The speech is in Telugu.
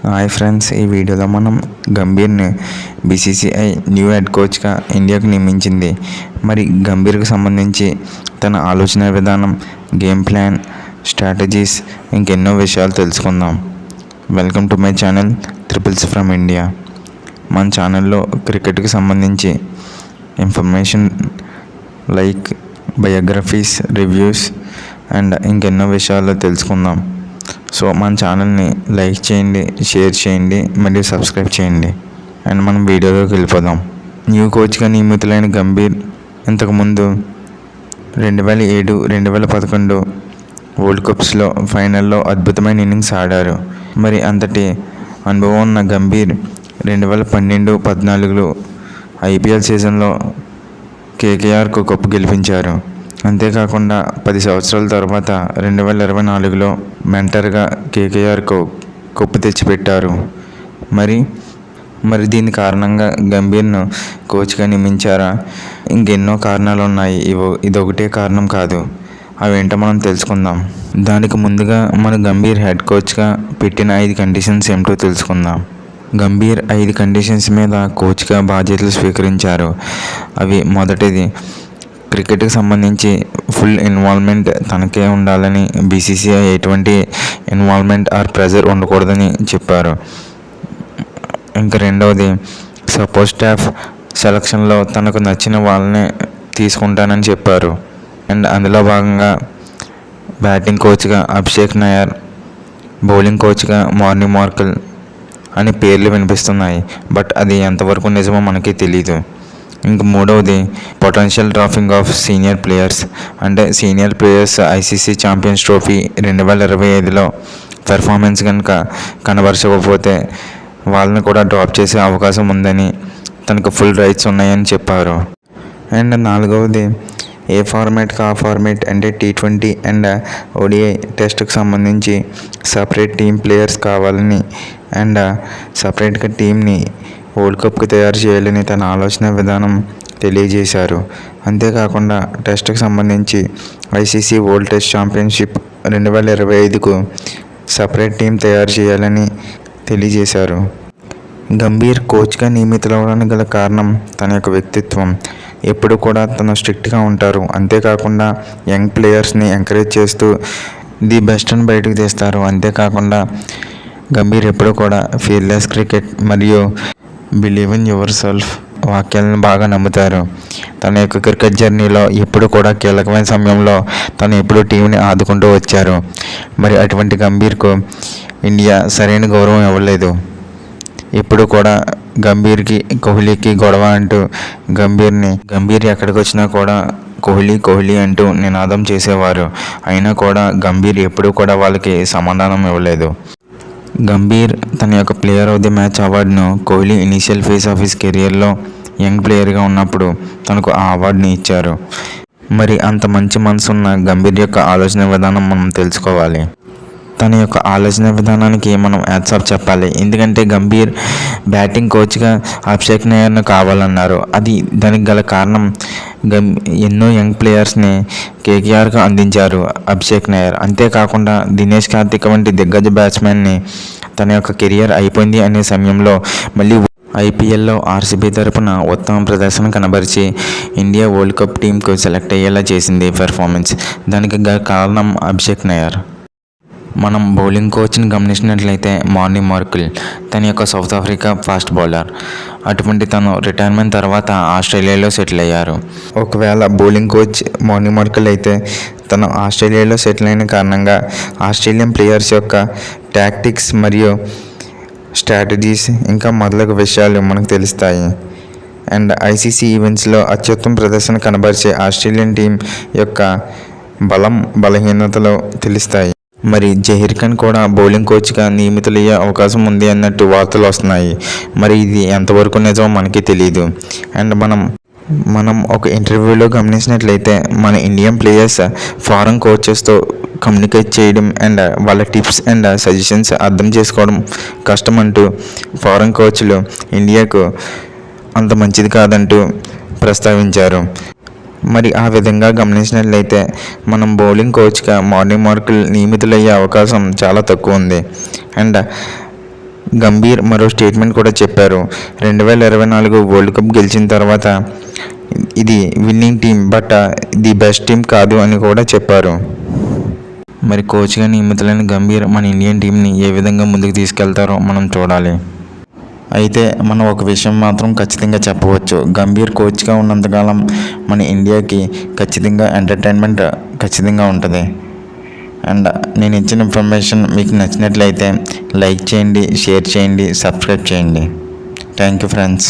హాయ్ ఫ్రెండ్స్, ఈ వీడియోలో మనం గంభీర్ని బీసీసీఐ న్యూ హెడ్ కోచ్గా ఇండియాకు నియమించింది. మరి గంభీర్కి సంబంధించి తన ఆలోచన విధానం, గేమ్ ప్లాన్, స్ట్రాటజీస్ ఇంకెన్నో విషయాలు తెలుసుకుందాం. Welcome to my channel triples from India. మన ఛానల్లో క్రికెట్కి సంబంధించి information like biographies, reviews and ఇంకెన్నో విషయాలు తెలుసుకుందాం. సో మన ఛానల్ని లైక్ చేయండి, షేర్ చేయండి, మరియు సబ్స్క్రైబ్ చేయండి. అండ్ మనం వీడియోలోకి వెళ్ళిపోదాం. న్యూ కోచ్గా నియమితులైన గంభీర్ ఇంతకుముందు 2007, 2011 వరల్డ్ కప్స్లో ఫైనల్లో అద్భుతమైన ఇన్నింగ్స్ ఆడారు. మరి అంతటి అనుభవం ఉన్న గంభీర్ 2012, 2014 ఐపీఎల్ సీజన్లో కేకేఆర్కు కప్పు గెలిపించారు. అంతేకాకుండా 10 సంవత్సరాల తర్వాత 2024లో మెంటర్గా కేకేఆర్కు కప్పు తెచ్చిపెట్టారు. మరి దీని కారణంగా గంభీర్ను కోచ్గా నియమించారా? ఇంకెన్నో కారణాలు ఉన్నాయి. ఇదొకటే కారణం కాదు. అవేంటో మనం తెలుసుకుందాం. దానికి ముందుగా మన గంభీర్ హెడ్ కోచ్గా పెట్టిన 5 కండిషన్స్ ఏమిటో తెలుసుకుందాం. గంభీర్ 5 కండిషన్స్ మీద కోచ్గా బాధ్యతలు స్వీకరించారు. అవి మొదటిది, క్రికెట్కి సంబంధించి ఫుల్ ఇన్వాల్వ్మెంట్ తనకే ఉండాలని, బీసీసీఐ ఎటువంటి ఇన్వాల్వ్మెంట్ ఆర్ ప్రెజర్ ఉండకూడదని చెప్పారు. ఇంకా రెండవది, సపోర్ట్ స్టాఫ్ సెలక్షన్లో తనకు నచ్చిన వాళ్ళనే తీసుకుంటానని చెప్పారు. అండ్ అందులో భాగంగా బ్యాటింగ్ కోచ్గా అభిషేక్ నాయర్, బౌలింగ్ కోచ్గా మార్నీ మార్కెల్ అని పేర్లు వినిపిస్తున్నాయి. బట్ అది ఎంతవరకు నిజమో మనకి తెలీదు. ఇంక మూడవది, potential dropping of senior players. అంటే senior players ICC Champions Trophy 2025లో పెర్ఫార్మెన్స్ కనుక కనబరచకపోతే వాళ్ళని కూడా డ్రాప్ చేసే అవకాశం ఉందని, తనకు ఫుల్ రైట్స్ ఉన్నాయని చెప్పారు. అండ్ నాలుగవది, ఏ ఫార్మాట్కి ఆ ఫార్మాట్ అంటే T20 అండ్ ODI టెస్ట్కి సంబంధించి సపరేట్ టీమ్ ప్లేయర్స్ కావాలని అండ్ సపరేట్గా టీంని వరల్డ్ కప్కి తయారు చేయాలని తన ఆలోచన విధానం తెలియజేశారు. అంతేకాకుండా టెస్ట్కి సంబంధించి ఐసీసీ వరల్డ్ టెస్ట్ ఛాంపియన్షిప్ 2025కు సపరేట్ టీం తయారు చేయాలని తెలియజేశారు. గంభీర్ కోచ్గా నియమితులవడానికి గల కారణం తన యొక్క వ్యక్తిత్వం. ఎప్పుడు కూడా తను స్ట్రిక్ట్గా ఉంటారు. అంతేకాకుండా యంగ్ ప్లేయర్స్ని ఎంకరేజ్ చేస్తూ ది బెస్ట్ అని బయటకు తీస్తారు. అంతేకాకుండా గంభీర్ ఎప్పుడు కూడా ఫియర్లెస్ క్రికెట్ మరియు బిలీవ్ ఇన్ యువర్ సెల్ఫ్ వాక్యాలను బాగా నమ్ముతారు. తన యొక్క క్రికెట్ జర్నీలో ఎప్పుడు కూడా కీలకమైన సమయంలో తను ఎప్పుడు టీంని ఆదుకుంటూ వచ్చారు. మరి అటువంటి గంభీర్కు ఇండియా సరైన గౌరవం ఇవ్వలేదు. ఎప్పుడు కూడా గంభీర్కి కోహ్లీకి గొడవ అంటూ గంభీర్ ఎక్కడికి వచ్చినా కూడా కోహ్లీ అంటూ నినాదం చేసేవారు. అయినా కూడా గంభీర్ ఎప్పుడు కూడా వాళ్ళకి సమాధానం ఇవ్వలేదు. గంభీర్ తన యొక్క ప్లేయర్ ఆఫ్ ది మ్యాచ్ అవార్డును Kohli initial phase of his కెరియర్లో యంగ్ ప్లేయర్గా ఉన్నప్పుడు తనకు ఆ అవార్డుని ఇచ్చారు. మరి అంత మంచి మనసున్న గంభీర్ యొక్క ఆలోచన విధానం మనం తెలుసుకోవాలి. తన యొక్క ఆలోచన విధానానికి మనం హ్యాట్స్ ఆఫ్ చెప్పాలి. ఎందుకంటే గంభీర్ బ్యాటింగ్ కోచ్గా అభిషేక్ నాయర్ను కావాలన్నారు. దానికి గల కారణం ఎన్నో యంగ్ ప్లేయర్స్ని కేకేఆర్కు అందించారు అభిషేక్ నాయర్. అంతేకాకుండా దినేష్ కార్తిక్ వంటి దిగ్గజ బ్యాట్స్మెన్ని తన యొక్క కెరియర్ అయిపోయింది అనే సమయంలో మళ్ళీ ఐపీఎల్లో ఆర్సీబీ తరపున ఉత్తమ ప్రదర్శన కనబరిచి ఇండియా వరల్డ్ కప్ టీంకు సెలెక్ట్ అయ్యేలా చేసింది పెర్ఫార్మెన్స్. దానికి గల కారణం అభిషేక్ నాయర్. మనం బౌలింగ్ కోచ్ని గమనించినట్లయితే మార్నీ మార్కెల్ తన యొక్క సౌత్ ఆఫ్రికా ఫాస్ట్ బౌలర్. అటువంటి తను రిటైర్మెంట్ తర్వాత ఆస్ట్రేలియాలో సెటిల్ అయ్యారు. ఒకవేళ బౌలింగ్ కోచ్ మార్నీ మార్కెల్ అయితే తను ఆస్ట్రేలియాలో సెటిల్ అయిన కారణంగా ఆస్ట్రేలియన్ ప్లేయర్స్ యొక్క టాక్టిక్స్ మరియు స్ట్రాటజీస్ ఇంకా మొదలగు విషయాలు మనకు తెలుస్తాయి. అండ్ ఐసీసీ ఈవెంట్స్లో అత్యుత్తమ ప్రదర్శన కనబరిచే ఆస్ట్రేలియన్ టీం యొక్క బలహీనతలు తెలుస్తాయి. మరి జహీర్ ఖాన్ కూడా బౌలింగ్ కోచ్గా నియమితులయ్యే అవకాశం ఉంది అన్నట్టు వార్తలు వస్తున్నాయి. మరి ఇది ఎంతవరకు నిజమో మనకి తెలియదు. అండ్ మనం ఒక ఇంటర్వ్యూలో గమనించినట్లయితే మన ఇండియన్ ప్లేయర్స్ ఫారెన్ కోచెస్తో కమ్యూనికేట్ చేయడం అండ్ వాళ్ళ టిప్స్ అండ్ సజెషన్స్ అర్థం చేసుకోవడం కష్టం అంటూ ఫారెన్ కోచ్లు ఇండియాకు అంత మంచిది కాదంటూ ప్రస్తావించారు. మరి ఆ విధంగా గమనించినట్లయితే మనం బౌలింగ్ కోచ్గా మార్నీ మార్కెల్ నియమితులయ్యే అవకాశం చాలా తక్కువ ఉంది. అండ్ గంభీర్ మరో స్టేట్మెంట్ కూడా చెప్పారు. 2024 వరల్డ్ కప్ గెలిచిన తర్వాత ఇది winning team but the best team కాదు అని కూడా చెప్పారు. మరి కోచ్గా నియమితులైన గంభీర్ మన ఇండియన్ టీంని ఏ విధంగా ముందుకు తీసుకెళ్తారో మనం చూడాలి. అయితే మనం ఒక విషయం మాత్రం ఖచ్చితంగా చెప్పవచ్చు. గంభీర్ కోచ్గా ఉన్నంతకాలం మన ఇండియాకి ఖచ్చితంగా ఎంటర్టైన్మెంట్ ఖచ్చితంగా ఉంటుంది. అండ్ నేను ఇచ్చిన ఇన్ఫర్మేషన్ మీకు నచ్చినట్లయితే లైక్ చేయండి, షేర్ చేయండి, సబ్స్క్రైబ్ చేయండి. Thank you friends.